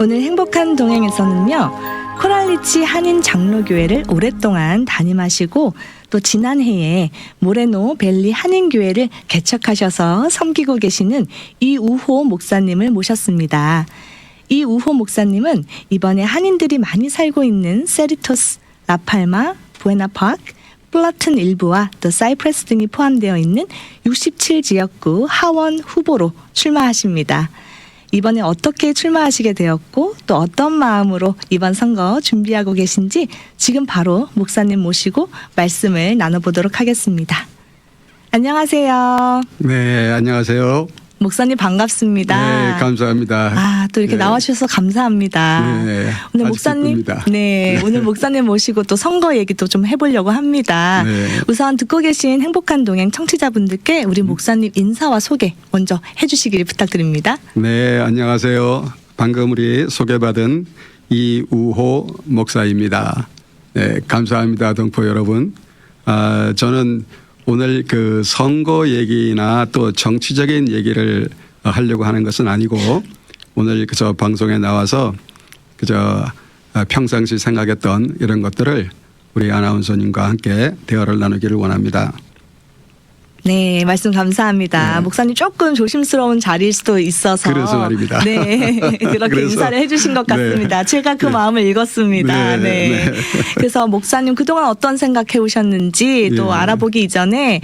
오늘 행복한 동행에서는요, 코랄리치 한인 장로교회를 오랫동안 담임하시고 또 지난해에 모레노 밸리 한인교회를 개척하셔서 섬기고 계시는 이우호 목사님을 모셨습니다. 이우호 목사님은 이번에 한인들이 많이 살고 있는 세리토스, 라팔마, 부에나파크, 플러튼 일부와 또 사이프러스 등이 포함되어 있는 67지역구 하원 후보로 출마하십니다. 이번에 어떻게 출마하시게 되었고 또 어떤 마음으로 이번 선거 준비하고 계신지 지금 바로 목사님 모시고 말씀을 나눠보도록 하겠습니다. 안녕하세요. 네, 안녕하세요. 목사님 반갑습니다. 네, 감사합니다. 또 이렇게 네. 나와주셔서 감사합니다. 네, 오늘 아주 목사님, 기쁩니다. 오늘 목사님 모시고 또 선거 얘기도 좀 해보려고 합니다. 네. 우선 듣고 계신 행복한 동행 청취자분들께 우리 목사님 인사와 소개 먼저 해주시기를 부탁드립니다. 네, 안녕하세요. 방금 우리 소개받은 이우호 목사입니다. 네, 감사합니다, 동포 여러분. 저는 오늘 그 선거 얘기나 또 정치적인 얘기를 하려고 하는 것은 아니고 오늘 그저 방송에 나와서 그저 평상시 생각했던 이런 것들을 우리 아나운서님과 함께 대화를 나누기를 원합니다. 네, 말씀 감사합니다. 네. 목사님 조금 조심스러운 자리일 수도 있어서. 그래서 말입니다. 네, 그렇게 그래서, 인사를 해주신 것 같습니다. 네. 제가 그 네. 마음을 읽었습니다. 네, 네. 네. 그래서 목사님 그동안 어떤 생각해 오셨는지 또 네. 알아보기 이전에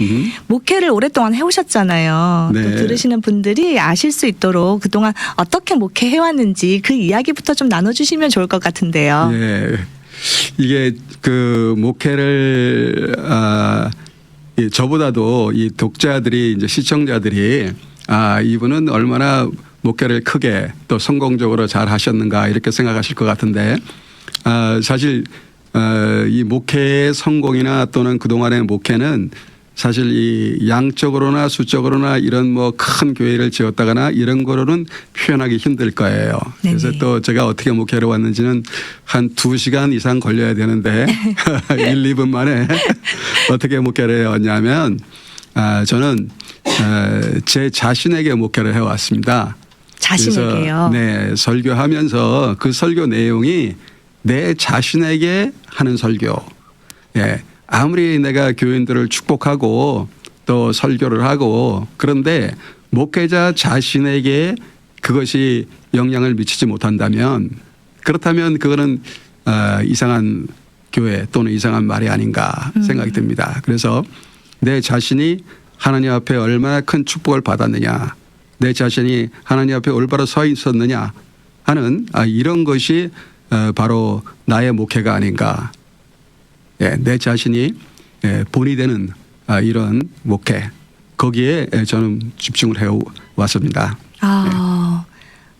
목회를 오랫동안 해오셨잖아요. 네. 또 들으시는 분들이 아실 수 있도록 그동안 어떻게 목회해 왔는지 그 이야기부터 좀 나눠주시면 좋을 것 같은데요. 네. 이게 그 목회를 저보다도 이 독자들이 이제 시청자들이 이분은 얼마나 목회를 크게 또 성공적으로 잘 하셨는가 이렇게 생각하실 것 같은데 사실 이 목회의 성공이나 또는 그동안의 목회는 사실 이 양적으로나 수적으로나 이런 뭐 큰 교회를 지었다거나 이런 거로는 표현하기 힘들 거예요. 네네. 그래서 또 제가 어떻게 목회를 왔는지는 한 2시간 이상 걸려야 되는데 1, 2분 만에 어떻게 목회를 해왔냐면 저는 제 자신에게 목회를 해왔습니다. 자신에게요. 그래서 네, 설교하면서 그 설교 내용이 내 자신에게 하는 설교. 예. 아무리 내가 교인들을 축복하고 또 설교를 하고 그런데 목회자 자신에게 그것이 영향을 미치지 못한다면 그렇다면 그거는 이상한 교회 또는 이상한 말이 아닌가 생각이 듭니다. 그래서 내 자신이 하나님 앞에 얼마나 큰 축복을 받았느냐, 내 자신이 하나님 앞에 올바로 서 있었느냐 하는 이런 것이 바로 나의 목회가 아닌가. 내 자신이 본이 되는 이런 목회 거기에 저는 집중을 해왔습니다.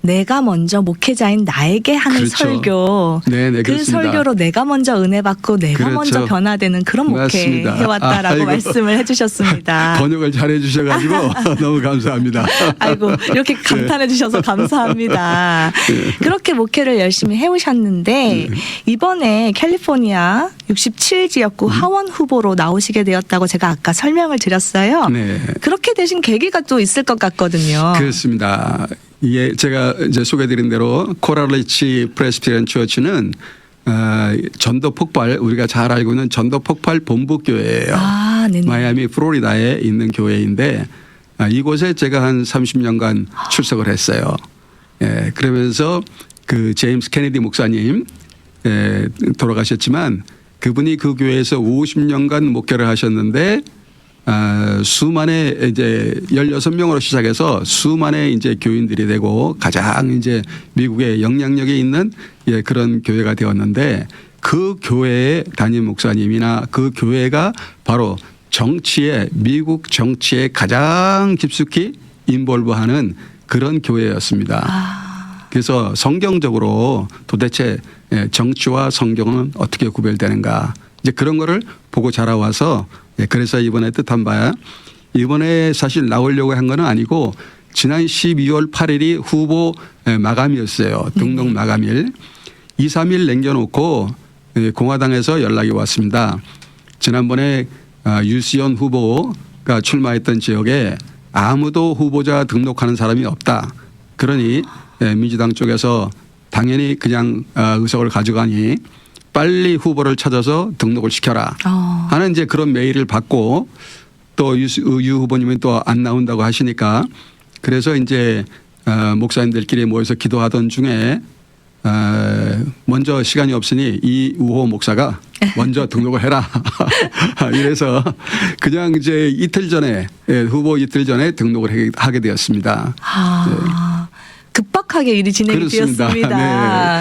내가 먼저 목회자인 나에게 하는 그렇죠. 설교. 네, 그 그렇습니다. 설교로 내가 먼저 은혜 받고 내가 그렇죠. 먼저 변화되는 그런 목회 맞습니다. 해왔다라고 아이고. 말씀을 해주셨습니다. 번역을 잘 해주셔가지고 너무 감사합니다. 아이고 이렇게 감탄해 주셔서 감사합니다. 그렇게 목회를 열심히 해오셨는데 이번에 캘리포니아 67지역구 하원 후보로 나오시게 되었다고 제가 아까 설명을 드렸어요. 네. 그렇게 되신 계기가 또 있을 것 같거든요. 그렇습니다. 이게 제가 이제 소개드린 대로 코랄리치 프레스비테리안 처치는 전도 폭발 우리가 잘 알고 있는 전도 폭발 본부교회예요. 네네. 마이애미 플로리다에 있는 교회인데 이곳에 제가 한 30년간 출석을 했어요. 예, 그러면서 그 제임스 케네디 목사님 돌아가셨지만 그분이 그 교회에서 50년간 목회를 하셨는데 수만의 이제 16명으로 시작해서 수만의 이제 교인들이 되고 가장 이제 미국의 영향력이 있는 그런 교회가 되었는데 그 교회의 담임 목사님이나 그 교회가 바로 정치에 미국 정치에 가장 깊숙이 인볼브하는 그런 교회였습니다. 그래서 성경적으로 도대체 정치와 성경은 어떻게 구별되는가 이제 그런 거를 보고 자라와서 그래서 이번에 뜻한 바야 이번에 사실 나오려고 한 건 아니고 지난 12월 8일이 후보 마감이었어요. 등록 마감일. 2, 3일 남겨놓고 공화당에서 연락이 왔습니다. 지난번에 유시연 후보가 출마했던 지역에 아무도 후보자 등록하는 사람이 없다. 그러니 민주당 쪽에서 당연히 그냥 의석을 가져가니 빨리 후보를 찾아서 등록을 시켜라 하는 이제 그런 메일을 받고 또 유 후보님은 또 안 나온다고 하시니까 그래서 이제 목사님들끼리 모여서 기도하던 중에 먼저 시간이 없으니 이우호 목사가 먼저 등록을 해라. 이래서 그냥 이제 이틀 전에 후보 이틀 전에 등록을 하게 되었습니다. 급박하게 일이 진행이 그렇습니다. 되었습니다.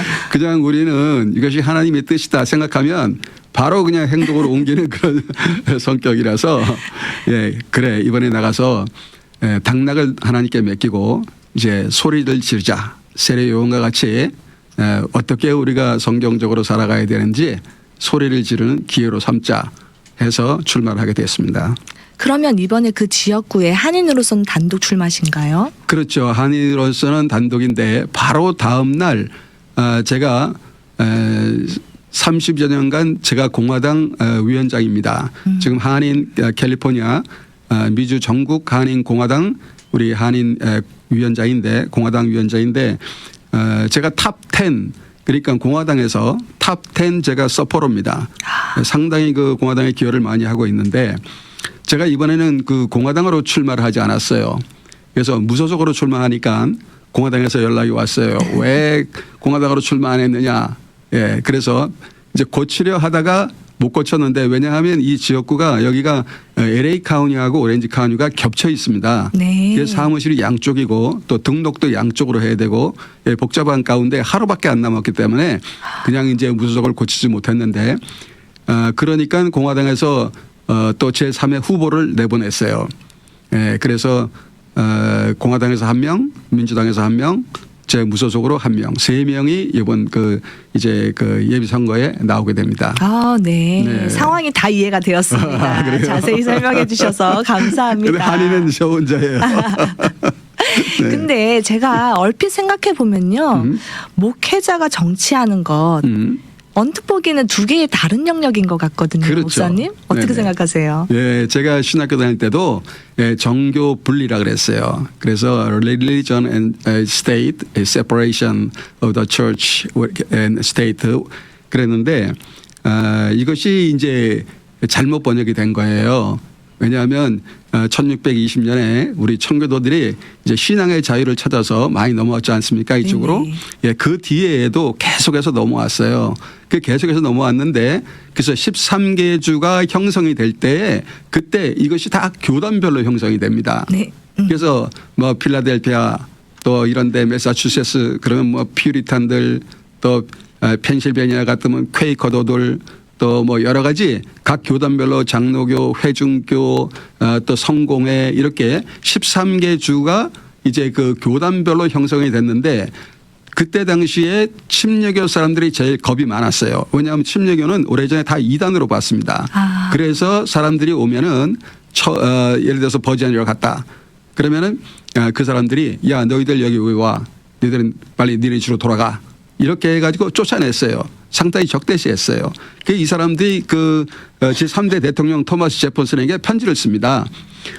네. 그냥 우리는 이것이 하나님의 뜻이다 생각하면 바로 그냥 행동으로 옮기는 그런 성격이라서 그래 이번에 나가서 당락을 하나님께 맡기고 이제 소리를 지르자. 세례 요한과 같이 어떻게 우리가 성경적으로 살아가야 되는지 소리를 지르는 기회로 삼자 해서 출마를 하게 됐습니다. 그러면 이번에 그 지역구에 한인으로서는 단독 출마신가요? 그렇죠. 한인으로서는 단독인데 바로 다음 날 제가 30여 년간 제가 공화당 위원장입니다. 지금 한인 캘리포니아 미주 전국 한인 공화당 우리 한인 위원장인데 공화당 위원장인데 제가 탑 10 그러니까 공화당에서 탑 10 제가 서포터입니다. 상당히 그 공화당에 기여를 많이 하고 있는데 제가 이번에는 그 공화당으로 출마를 하지 않았어요. 그래서 무소속으로 출마하니까 공화당에서 연락이 왔어요. 왜 공화당으로 출마 안 했느냐. 그래서 이제 고치려 하다가 못 고쳤는데 왜냐하면 이 지역구가 여기가 LA 카운티하고 오렌지 카운티가 겹쳐 있습니다. 네. 그래서 사무실이 양쪽이고 또 등록도 양쪽으로 해야 되고 복잡한 가운데 하루밖에 안 남았기 때문에 그냥 이제 무소속을 고치지 못했는데 그러니까 공화당에서 또 제3의 후보를 내보냈어요. 그래서 공화당에서 1명, 민주당에서 1명, 제 무소속으로 1명, 3명이 이번 이제 예비 선거에 나오게 됩니다. 네. 네. 상황이 다 이해가 되었습니다. 그래요? 자세히 설명해 주셔서 감사합니다. 근데 한인은 저 혼자예요. 네. 근데 제가 얼핏 생각해 보면요. 목회자가 정치하는 것 언뜻 보기는 두 개의 다른 영역인 것 같거든요. 그렇죠. 목사님 어떻게 네네. 생각하세요? 제가 신학교 다닐 때도 정교 분리라 그랬어요. 그래서 religion and state, separation of the church and state 그랬는데 이것이 이제 잘못 번역이 된 거예요. 왜냐하면 1620년에 우리 청교도들이 이제 신앙의 자유를 찾아서 많이 넘어왔지 않습니까? 이쪽으로. 네네. 그 뒤에도 계속해서 넘어왔어요. 그 계속해서 넘어왔는데 그래서 13개 주가 형성이 될 때에 그때 이것이 다 교단별로 형성이 됩니다. 네. 그래서 뭐 필라델피아 또 이런데 매사추세츠 그러면 뭐 퓨리탄들 또 펜실베니아 같으면 퀘이커도들 또 뭐 여러 가지 각 교단별로 장로교, 회중교, 또 성공회 이렇게 13개 주가 이제 그 교단별로 형성이 됐는데 그때 당시에 침례교 사람들이 제일 겁이 많았어요. 왜냐하면 침례교는 오래전에 다 이단으로 봤습니다. 그래서 사람들이 오면은 예를 들어서 버지니아로 갔다. 그러면은 그 사람들이 야 너희들 여기 왜 와? 너희들은 빨리 니네 주로 돌아가. 이렇게 해가지고 쫓아냈어요. 상당히 적대시했어요. 이 사람들이 그 제3대 대통령 토마스 제퍼슨에게 편지를 씁니다.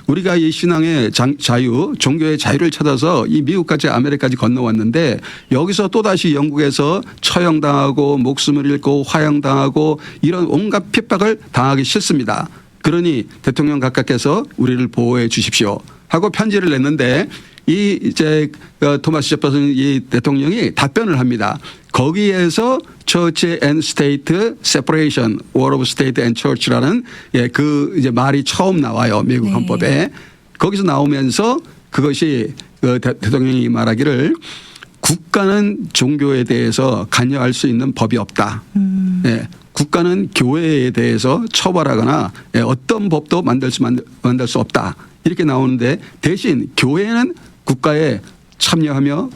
우리가 이 신앙의 자유, 종교의 자유를 찾아서 이 미국까지 아메리카까지 건너왔는데 여기서 또다시 영국에서 처형당하고 목숨을 잃고 화형당하고 이런 온갖 핍박을 당하기 싫습니다. 그러니 대통령 각각께서 우리를 보호해 주십시오 하고 편지를 냈는데 이제 토마스 제퍼슨 이 대통령이 답변을 합니다. 거기에서 Church and State Separation, War of State and Church라는 그 이제 말이 처음 나와요. 미국 네. 헌법에. 거기서 나오면서 그것이 대통령이 말하기를 국가는 종교에 대해서 관여할 수 있는 법이 없다. 국가는 교회에 대해서 처벌하거나 어떤 법도 만들 수 없다. 이렇게 나오는데 대신 교회는 국가에 참여하며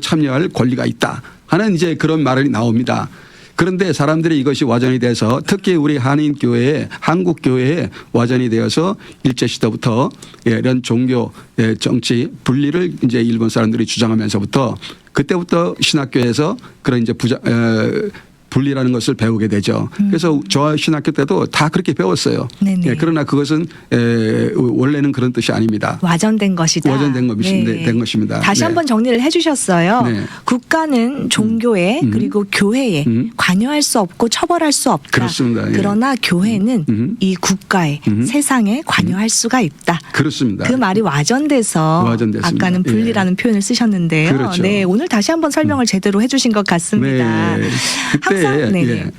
참여할 권리가 있다 하는 이제 그런 말이 나옵니다. 그런데 사람들이 이것이 와전이 돼서 특히 우리 한인교회에 한국교회에 와전이 되어서 일제시대부터 이런 종교 정치 분리를 이제 일본 사람들이 주장하면서부터 그때부터 신학교에서 그런 이제 분리라는 것을 배우게 되죠. 그래서 저 신학교 때도 다 그렇게 배웠어요. 네네. 예, 그러나 그것은 원래는 그런 뜻이 아닙니다. 와전된 것이다. 와전된 된 것입니다. 다시 네. 한번 정리를 해주셨어요. 네. 국가는 종교에 그리고 교회에 관여할 수 없고 처벌할 수 없다. 그렇습니다. 예. 그러나 교회는 이 국가에 세상에 관여할 수가 있다. 그렇습니다. 그 말이 와전돼서 와전됐습니다. 아까는 분리라는 표현을 쓰셨는데요. 그렇죠. 네, 오늘 다시 한번 설명을 제대로 해주신 것 같습니다. 네. 그때 항상 네. 예.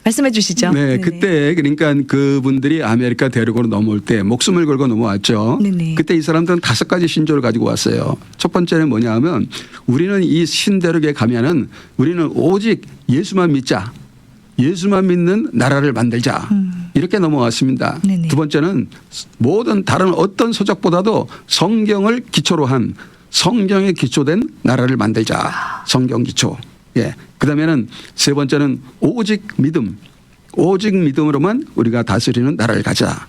말씀해 주시죠. 네, 네네. 그때 그러니까 그분들이 아메리카 대륙으로 넘어올 때 목숨을 걸고 넘어왔죠. 네네. 그때 이 사람들은 5가지 신조를 가지고 왔어요. 첫 번째는 뭐냐면 우리는 이 신대륙에 가면은 우리는 오직 예수만 믿자. 예수만 믿는 나라를 만들자. 이렇게 넘어왔습니다. 네네. 두 번째는 모든 다른 어떤 서적보다도 성경을 기초로 한 성경에 기초된 나라를 만들자. 성경 기초. 예. 그다음에는 세 번째는 오직 믿음. 오직 믿음으로만 우리가 다스리는 나라를 가자.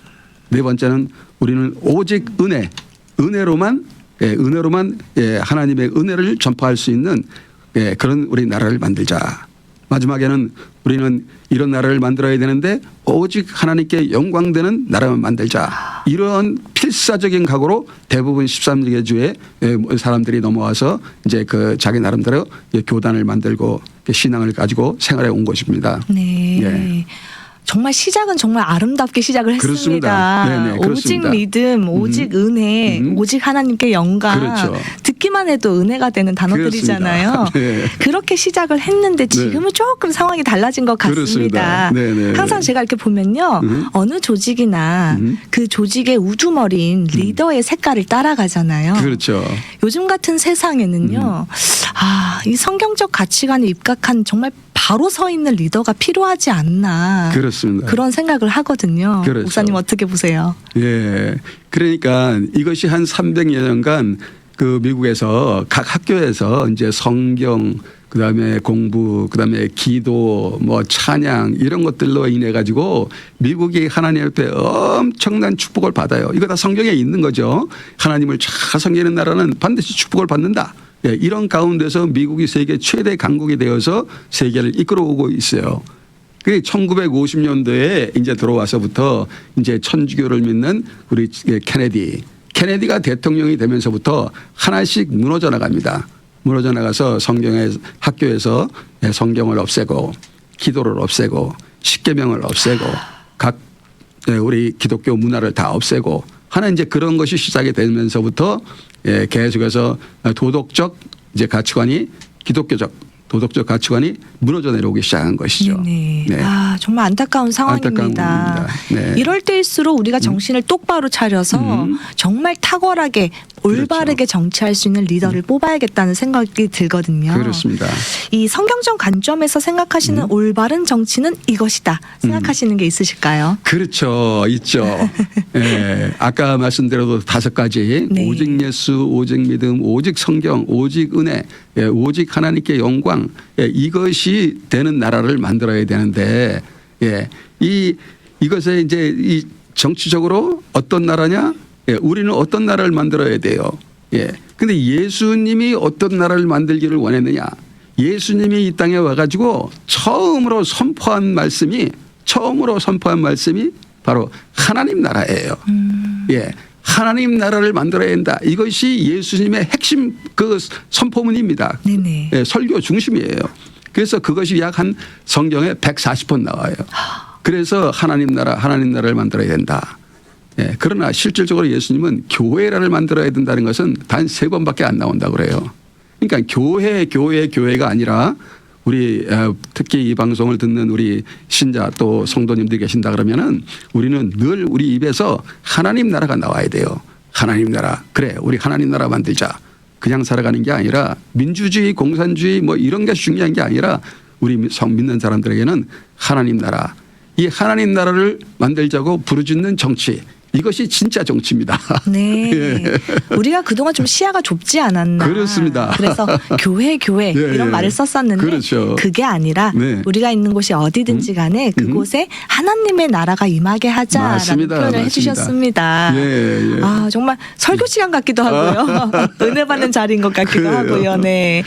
네 번째는 우리는 오직 은혜. 은혜로만 하나님의 은혜를 전파할 수 있는 그런 우리 나라를 만들자. 마지막에는 우리는 이런 나라를 만들어야 되는데 오직 하나님께 영광되는 나라만 만들자. 이런 필사적인 각오로 대부분 13개 주의 사람들이 넘어와서 이제 그 자기 나름대로 교단을 만들고 신앙을 가지고 생활해 온 것입니다. 네. 예. 정말 시작은 정말 아름답게 시작을 그렇습니다. 했습니다. 네네, 오직 그렇습니다. 믿음, 오직 은혜, 오직 하나님께 영광. 그렇죠. 듣기만 해도 은혜가 되는 단어들이잖아요. 그렇습니다. 네. 그렇게 시작을 했는데 지금은 조금 상황이 달라진 것 같습니다. 그렇습니다. 네네. 항상 제가 이렇게 보면요. 어느 조직이나 그 조직의 우두머리인 리더의 색깔을 따라가잖아요. 그렇죠. 요즘 같은 세상에는요. 이 성경적 가치관에 입각한 정말 바로 서 있는 리더가 필요하지 않나. 그렇습니다. 그런 생각을 하거든요. 그렇죠. 목사님 어떻게 보세요? 예. 그러니까 이것이 한 300여 년간 그 미국에서 각 학교에서 이제 성경 그다음에 공부 그다음에 기도 뭐 찬양 이런 것들로 인해 가지고 미국이 하나님 앞에 엄청난 축복을 받아요. 이거 다 성경에 있는 거죠. 하나님을 잘 섬기는 나라는 반드시 축복을 받는다. 예, 이런 가운데서 미국이 세계 최대 강국이 되어서 세계를 이끌어오고 있어요. 그 1950년도에 이제 들어와서부터 이제 천주교를 믿는 우리 케네디가 대통령이 되면서부터 하나씩 무너져 나갑니다. 무너져 나가서 학교에서 성경을 없애고 기도를 없애고 십계명을 없애고 각 우리 기독교 문화를 다 없애고 하는 이제 그런 것이 시작이 되면서부터 계속해서 도덕적 이제 가치관이 도덕적 가치관이 무너져 내려오기 시작한 것이죠. 네네. 네. 정말 안타까운 상황입니다. 안타까운 네. 이럴 때일수록 우리가 정신을 똑바로 차려서 정말 탁월하게 올바르게 정치할 수 있는 리더를 뽑아야겠다는 생각이 들거든요. 그렇습니다. 이 성경적 관점에서 생각하시는 올바른 정치는 이것이다 생각하시는 게 있으실까요? 그렇죠. 있죠. 예. 아까 말씀드려도 5가지. 네. 오직 예수, 오직 믿음, 오직 성경, 오직 은혜, 오직 하나님께 영광. 이것이 되는 나라를 만들어야 되는데 이것에 이제 이 정치적으로 어떤 나라냐? 우리는 어떤 나라를 만들어야 돼요. 근데 예수님이 어떤 나라를 만들기를 원했느냐? 예수님이 이 땅에 와가지고 처음으로 선포한 말씀이 바로 하나님 나라예요. 하나님 나라를 만들어야 한다. 이것이 예수님의 핵심 그 선포문입니다. 네네. 설교 중심이에요. 그래서 그것이 약 한 성경에 140번 나와요. 그래서 하나님 나라를 만들어야 된다. 그러나 실질적으로 예수님은 교회를 만들어야 된다는 것은 단 3번밖에 안 나온다고 그래요. 그러니까 교회가 아니라 우리 특히 이 방송을 듣는 우리 신자 또 성도님들이 계신다 그러면은 우리는 늘 우리 입에서 하나님 나라가 나와야 돼요. 하나님 나라. 그래, 우리 하나님 나라 만들자. 그냥 살아가는 게 아니라 민주주의, 공산주의 뭐 이런 게 중요한 게 아니라 우리 믿는 사람들에게는 하나님 나라. 이 하나님 나라를 만들자고 부르짖는 정치. 이것이 진짜 정치입니다. 네. 예. 우리가 그동안 좀 시야가 좁지 않았나. 그렇습니다. 그래서 교회 예, 이런 예. 말을 썼었는데 그렇죠. 그게 아니라 네. 우리가 있는 곳이 어디든지 간에 그곳에 하나님의 나라가 임하게 하자라는 맞습니다. 표현을 맞습니다. 해주셨습니다. 예, 예. 아 정말 설교 시간 같기도 하고요. 은혜 받는 자리인 것 같기도 그래요. 하고요. 네.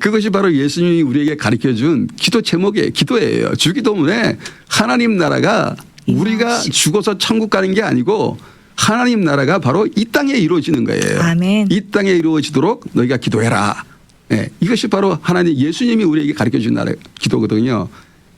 그것이 바로 예수님이 우리에게 가르쳐준 기도 제목의 기도예요. 주기도문에 하나님 나라가 우리가 죽어서 천국 가는 게 아니고 하나님 나라가 바로 이 땅에 이루어지는 거예요. 아멘. 이 땅에 이루어지도록 너희가 기도해라. 예, 이것이 바로 하나님 예수님이 우리에게 가르쳐준 나라 기도거든요.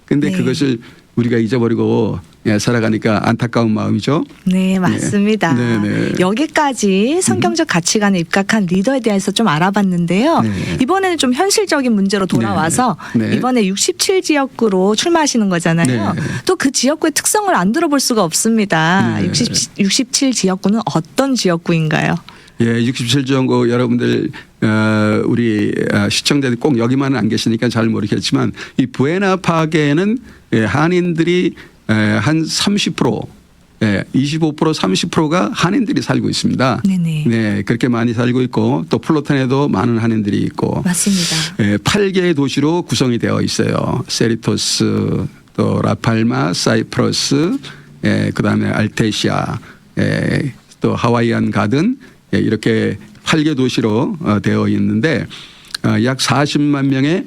근데 네. 그것을 우리가 잊어버리고 살아가니까 안타까운 마음이죠. 네, 맞습니다. 네, 네. 여기까지 성경적 가치관에 입각한 리더에 대해서 좀 알아봤는데요. 네. 이번에는 좀 현실적인 문제로 돌아와서 네. 네. 이번에 67지역구로 출마하시는 거잖아요. 네. 또 그 지역구의 특성을 안 들어볼 수가 없습니다. 네. 67지역구는 어떤 지역구인가요? 예, 67정도 여러분들 우리 시청자들이 꼭 여기만은 안 계시니까 잘 모르겠지만 이 부에나 파게는 한인들이 한 30%, 25% 30%가 한인들이 살고 있습니다. 네네. 네, 그렇게 많이 살고 있고 또 플로탄에도 많은 한인들이 있고 맞습니다. 8개의 도시로 구성이 되어 있어요. 세리토스, 또 라팔마, 사이프러스, 그다음에 알테시아, 또 하와이안 가든 이렇게 8개 도시로 되어 있는데 약 40만 명의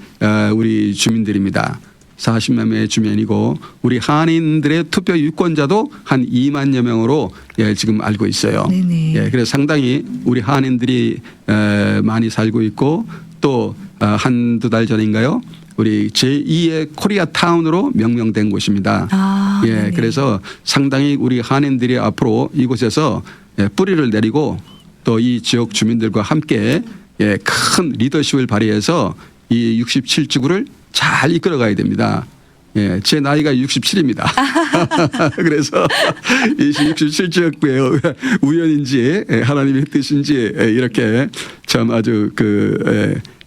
우리 주민들입니다. 40만 명의 주민이고 우리 한인들의 투표 유권자도 한 2만여 명으로 지금 알고 있어요. 네네. 그래서 상당히 우리 한인들이 많이 살고 있고 또 한두 달 전인가요? 우리 제2의 코리아타운으로 명명된 곳입니다. 아, 네네. 그래서 상당히 우리 한인들이 앞으로 이곳에서 뿌리를 내리고 또 이 지역 주민들과 함께 큰 리더십을 발휘해서 이 67지구를 잘 이끌어가야 됩니다. 제 나이가 67입니다. 그래서 이 67지역구의 우연인지 하나님의 뜻인지 이렇게 참 아주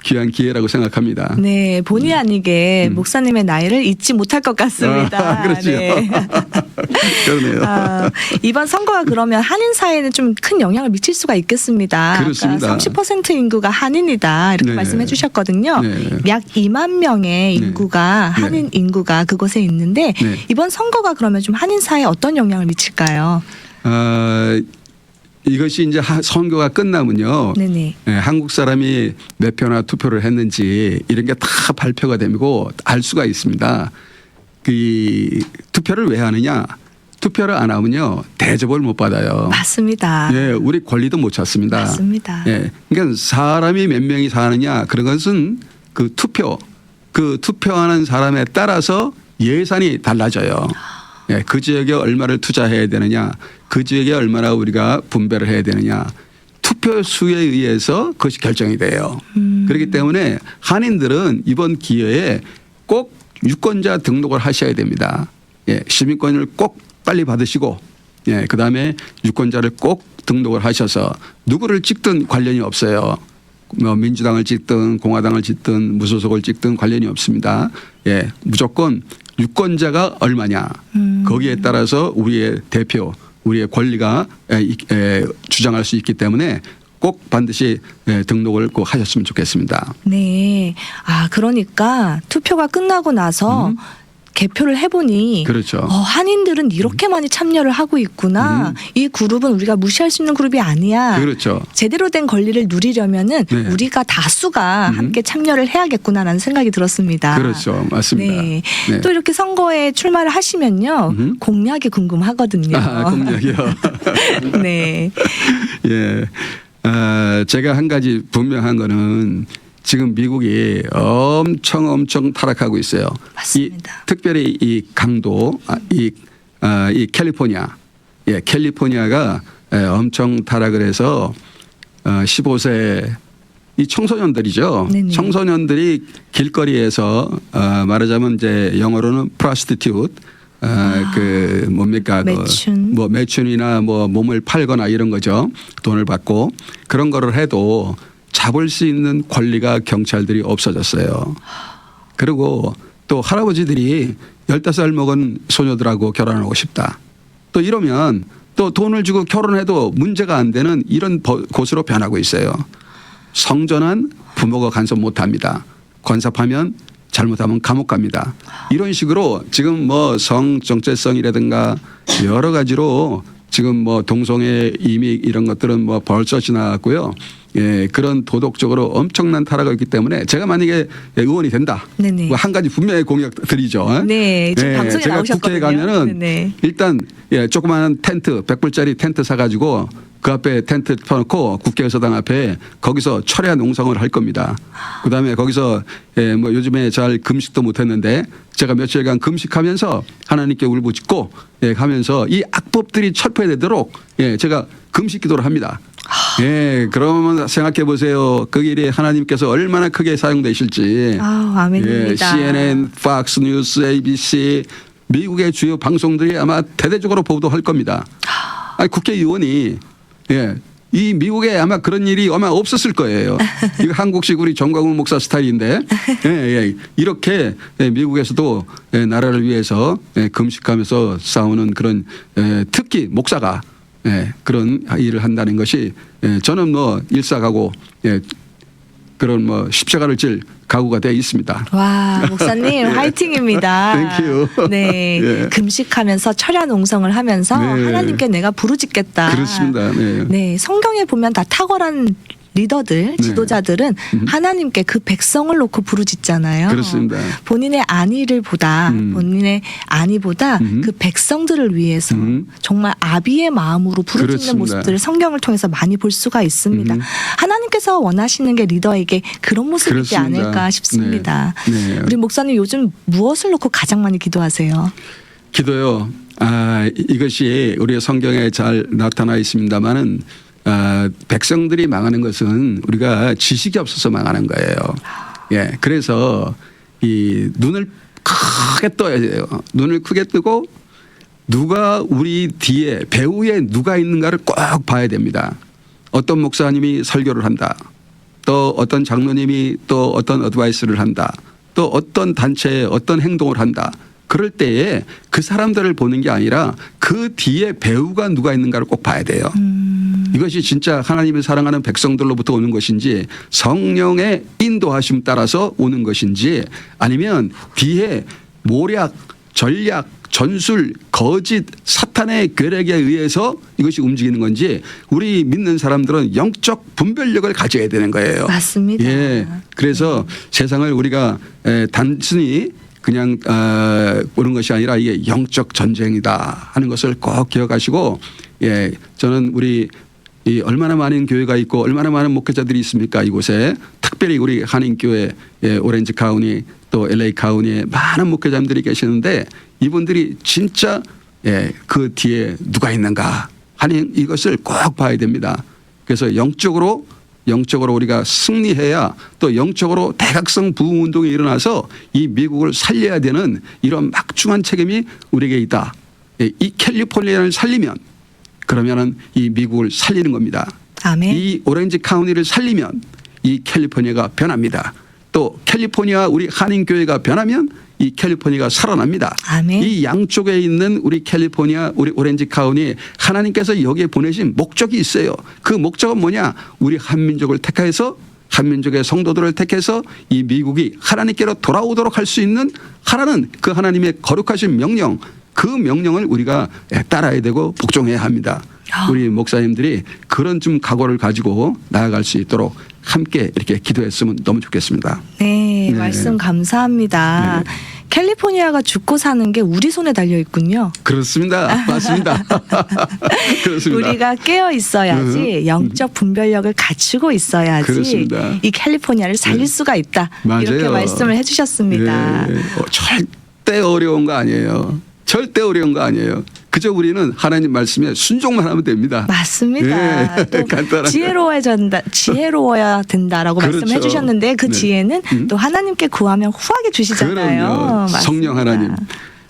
귀한 기회라고 생각합니다. 네, 본의 아니게 목사님의 나이를 잊지 못할 것 같습니다. 그렇죠. 네. 그러네요. 이번 선거가 그러면 한인 사회에는 좀 큰 영향을 미칠 수가 있겠습니다. 그렇습니다. 30% 인구가 한인이다 이렇게 네. 말씀해 주셨거든요. 네. 약 2만 명의 인구가 네. 한인 인구가 그곳에 있는데 네. 이번 선거가 그러면 좀 한인 사회에 어떤 영향을 미칠까요? 이것이 이제 선거가 끝나면요. 네네. 한국 사람이 몇 표나 투표를 했는지 이런 게 다 발표가 되고 알 수가 있습니다. 그 투표를 왜 하느냐? 투표를 안 하면요 대접을 못 받아요. 맞습니다. 우리 권리도 못 찾습니다. 맞습니다. 그러니까 사람이 몇 명이 사느냐 그런 것은 그 투표하는 사람에 따라서 예산이 달라져요. 그 지역에 얼마를 투자해야 되느냐, 그 지역에 얼마나 우리가 분배를 해야 되느냐, 투표 수에 의해서 그것이 결정이 돼요. 그렇기 때문에 한인들은 이번 기회에 꼭 유권자 등록을 하셔야 됩니다. 시민권을 꼭 빨리 받으시고, 그 다음에 유권자를 꼭 등록을 하셔서 누구를 찍든 관련이 없어요. 뭐 민주당을 찍든 공화당을 찍든 무소속을 찍든 관련이 없습니다. 무조건 유권자가 얼마냐 거기에 따라서 우리의 대표, 우리의 권리가 주장할 수 있기 때문에 꼭 반드시 등록을 꼭 하셨으면 좋겠습니다. 네. 그러니까 투표가 끝나고 나서 개표를 해보니 그렇죠. 한인들은 이렇게 많이 참여를 하고 있구나. 이 그룹은 우리가 무시할 수 있는 그룹이 아니야. 그렇죠. 제대로 된 권리를 누리려면은 네. 우리가 다수가 함께 참여를 해야겠구나라는 생각이 들었습니다. 그렇죠. 맞습니다. 네. 네. 또 이렇게 선거에 출마를 하시면요. 공약이 궁금하거든요. 공약이요. 네. 제가 한 가지 분명한 거는 지금 미국이 엄청 타락하고 있어요. 맞습니다. 특별히 이 강도, 이 캘리포니아, 캘리포니아가 엄청 타락을 해서 15세 이 청소년들이죠. 네네. 청소년들이 길거리에서 말하자면 이제 영어로는 prostitute, 그 뭡니까 매춘. 뭐 매춘이나 뭐 몸을 팔거나 이런 거죠. 돈을 받고 그런 거를 해도 잡을 수 있는 권리가 경찰들이 없어졌어요. 그리고 또 할아버지들이 15살 먹은 소녀들하고 결혼하고 싶다. 또 이러면 또 돈을 주고 결혼해도 문제가 안 되는 이런 곳으로 변하고 있어요. 성전은 부모가 간섭 못합니다. 간섭하면 잘못하면 감옥 갑니다. 이런 식으로 지금 뭐 성정체성이라든가 여러 가지로 지금 뭐 동성애 이미 이런 것들은 뭐 벌써 지나갔고요. 예, 그런 도덕적으로 엄청난 타락이 있기 때문에 제가 만약에 의원이 된다. 네네. 뭐 한 가지 분명히 공약 드리죠. 네, 지금 방송에 제가 나오셨거든요. 국회에 가면은 네네. 일단 조그마한 텐트 100불짜리 텐트 사가지고 그 앞에 텐트 펴놓고 국회의사당 앞에 거기서 철야 농성을 할 겁니다. 그다음에 거기서 뭐 요즘에 잘 금식도 못했는데 제가 며칠간 금식하면서 하나님께 울부짖고 하면서 이 악법들이 철폐되도록 제가 금식 기도를 합니다. 그러면 생각해 보세요. 그 일이 하나님께서 얼마나 크게 사용되실지. 아멘입니다. CNN, Fox News, ABC 미국의 주요 방송들이 아마 대대적으로 보도할 겁니다. 국회의원이 이 미국에 아마 그런 일이 아마 없었을 거예요. 이거 한국식 우리 정광훈 목사 스타일인데 이렇게 미국에서도 나라를 위해서 금식하면서 싸우는 그런 특히 목사가 그런 일을 한다는 것이 저는 뭐 일사가고 그런 뭐 십자가를 질 각오가 되어 있습니다. 와, 목사님 화이팅입니다. 땡큐. 네, 금식하면서 철야 농성을 하면서 하나님께 내가 부르짖겠다. 그렇습니다. 네, 성경에 보면 다 탁월한 리더들, 지도자들은 하나님께 그 백성을 놓고 부르짖잖아요. 그렇습니다. 본인의 안위보다 그 백성들을 위해서 정말 아비의 마음으로 부르짖는 그렇습니다. 모습들을 성경을 통해서 많이 볼 수가 있습니다. 하나님께서 원하시는 게 리더에게 그런 모습이지 그렇습니다. 않을까 싶습니다. 네. 우리 목사님 요즘 무엇을 놓고 가장 많이 기도하세요? 기도요. 이것이 우리의 성경에 잘 나타나 있습니다만은 백성들이 망하는 것은 우리가 지식이 없어서 망하는 거예요. 그래서 이 눈을 크게 떠야 돼요. 눈을 크게 뜨고 누가 우리 뒤에 배후에 누가 있는가를 꼭 봐야 됩니다. 어떤 목사님이 설교를 한다. 또 어떤 장로님이 또 어떤 어드바이스를 한다. 또 어떤 단체에 어떤 행동을 한다. 그럴 때에 그 사람들을 보는 게 아니라 그 뒤에 배우가 누가 있는가를 꼭 봐야 돼요. 이것이 진짜 하나님을 사랑하는 백성들로부터 오는 것인지 성령의 인도하심 따라서 오는 것인지 아니면 뒤에 모략, 전략, 전술, 거짓, 사탄의 괴력에 의해서 이것이 움직이는 건지 우리 믿는 사람들은 영적 분별력을 가져야 되는 거예요. 맞습니다. 그래서 세상을 우리가 단순히 그냥 보는 것이 아니라 이게 영적 전쟁이다 하는 것을 꼭 기억하시고 저는 우리 이 얼마나 많은 교회가 있고 얼마나 많은 목회자들이 있습니까 이곳에 특별히 우리 한인교회 오렌지 카운티 또 LA 카운티에 많은 목회자님들이 계시는데 이분들이 진짜 그 뒤에 누가 있는가 하는 이것을 꼭 봐야 됩니다. 그래서 영적으로 우리가 승리해야 또 영적으로 대각성 부흥운동이 일어나서 이 미국을 살려야 되는 이런 막중한 책임이 우리에게 있다. 이 캘리포니아를 살리면 그러면은 이 미국을 살리는 겁니다. 아멘. 이 오렌지 카운티를 살리면 이 캘리포니아가 변합니다. 또 캘리포니아 우리 한인교회가 변하면 이 캘리포니아가 살아납니다. 아멘. 이 양쪽에 있는 우리 캘리포니아 우리 오렌지 카운티 하나님께서 여기에 보내신 목적이 있어요. 그 목적은 뭐냐? 우리 한민족을 택해서 한민족의 성도들을 택해서 이 미국이 하나님께로 돌아오도록 할 수 있는 하나는 그 하나님의 거룩하신 명령 그 명령을 우리가 따라야 되고 복종해야 합니다. 우리 목사님들이 그런 좀 각오를 가지고 나아갈 수 있도록 함께 이렇게 기도했으면 너무 좋겠습니다. 네, 말씀 감사합니다. 캘리포니아가 죽고 사는 게 우리 손에 달려 있군요. 그렇습니다. 맞습니다. 그렇습니다. 우리가 깨어 있어야지 영적 분별력을 갖추고 있어야지 그렇습니다. 이 캘리포니아를 살릴 수가 있다. 맞아요. 이렇게 말씀을 해주셨습니다. 절대 어려운 거 아니에요. 절대 어려운 거 아니에요. 그저 우리는 하나님 말씀에 순종만 하면 됩니다. 맞습니다. 또 간단하게. 지혜로워야 된다라고 그렇죠. 말씀해 주셨는데 그 지혜는 또 하나님께 구하면 후하게 주시잖아요. 그럼요. 맞습니다. 성령 하나님.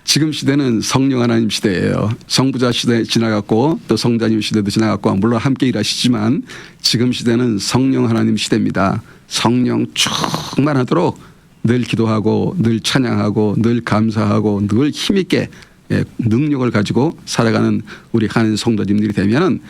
지금 시대는 성령 하나님 시대예요. 성부자 시대 지나갔고 또 성자님 시대도 지나갔고 물론 함께 일하시지만 지금 시대는 성령 하나님 시대입니다. 성령 충만하도록 늘 기도하고 늘 찬양하고 늘 감사하고 늘 힘있게 능력을 가지고 살아가는 우리 하나님 성도님들이 되면은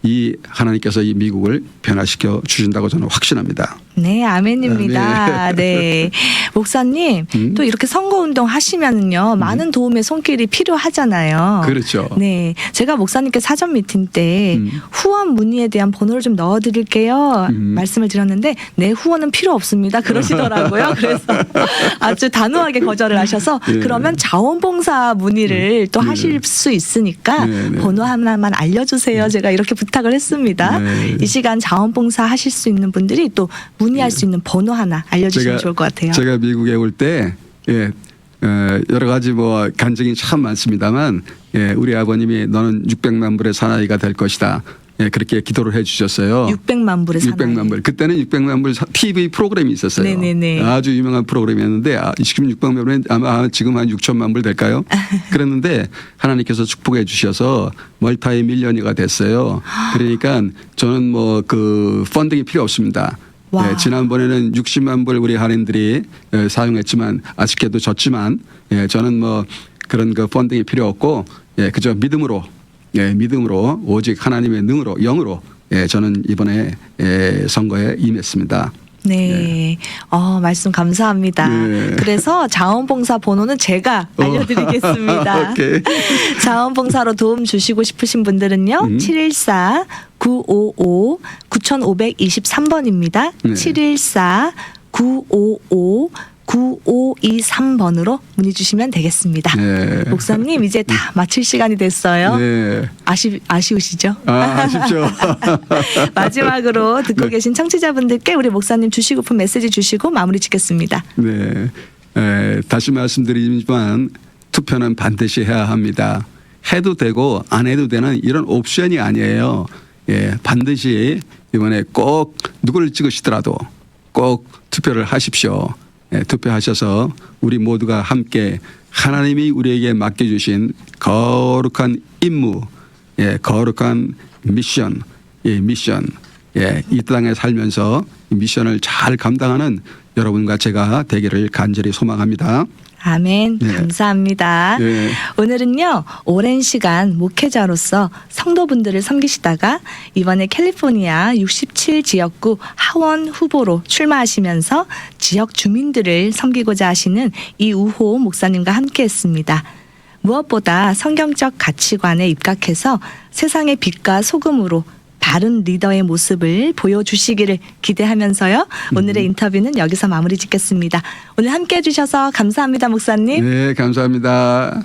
이 하나님께서 이 미국을 변화시켜 주신다고 저는 확신합니다. 네, 아멘입니다. 네. 목사님, 또 이렇게 선거운동 하시면은요, 많은 도움의 손길이 필요하잖아요. 그렇죠. 네. 제가 목사님께 사전 미팅 때 후원 문의에 대한 번호를 좀 넣어드릴게요. 말씀을 드렸는데, 네, 후원은 필요 없습니다. 그러시더라고요. 그래서 아주 단호하게 거절을 하셔서, 예. 그러면 자원봉사 문의를 또 하실 수 있으니까 번호 하나만 알려주세요. 제가 이렇게 부탁을 했습니다. 네. 이 시간 자원봉사 하실 수 있는 분들이 또 문의할 수 있는 번호 하나 알려주시면 좋을 것 같아요. 제가 미국에 올 때 여러 가지 뭐 간증이 참 많습니다만 우리 아버님이 너는 600만 불의 사나이가 될 것이다. 그렇게 기도를 해 주셨어요. 600만 불의 사나이. 600만 불. 그때는 600만 불 TV 프로그램이 있었어요. 네네네. 아주 유명한 프로그램이었는데 지금 600만 불은 아마 지금 한 6천만 불 될까요? 그랬는데 하나님께서 축복해 주셔서 멀타이 밀리언이가 됐어요. 그러니까 저는 뭐 그 펀딩이 필요 없습니다. 와. 지난번에는 60만 불 우리 한인들이 사용했지만 아쉽게도 졌지만 저는 뭐 그런 그 펀딩이 필요 없고 그저 믿음으로 믿음으로 오직 하나님의 능으로 영으로 저는 이번에 선거에 임했습니다. 네. 말씀 감사합니다. 네. 그래서 자원봉사 번호는 제가 알려드리겠습니다. 오케이. 자원봉사로 도움 주시고 싶으신 분들은요. 714-955-9523번입니다. 네. 714-955-9523번으로 문의 주시면 되겠습니다. 네. 목사님 이제 다 마칠 시간이 됐어요. 네. 아쉬우시죠? 아쉽죠. 마지막으로 듣고 계신 청취자분들께 우리 목사님 주시고픈 메시지 주시고 마무리 짓겠습니다. 네. 다시 말씀드리지만 투표는 반드시 해야 합니다. 해도 되고 안 해도 되는 이런 옵션이 아니에요. 반드시 이번에 꼭 누구를 찍으시더라도 꼭 투표를 하십시오. 투표하셔서 우리 모두가 함께 하나님이 우리에게 맡겨주신 거룩한 임무, 거룩한 미션, 이 땅에 살면서 미션을 잘 감당하는 여러분과 제가 되기를 간절히 소망합니다. 아멘. 네. 감사합니다. 네. 오늘은요, 오랜 시간 목회자로서 성도분들을 섬기시다가 이번에 캘리포니아 67지역구 하원 후보로 출마하시면서 지역 주민들을 섬기고자 하시는 이우호 목사님과 함께 했습니다. 무엇보다 성경적 가치관에 입각해서 세상의 빛과 소금으로 바른 리더의 모습을 보여주시기를 기대하면서요. 오늘의 인터뷰는 여기서 마무리 짓겠습니다. 오늘 함께해 주셔서 감사합니다, 목사님. 네, 감사합니다.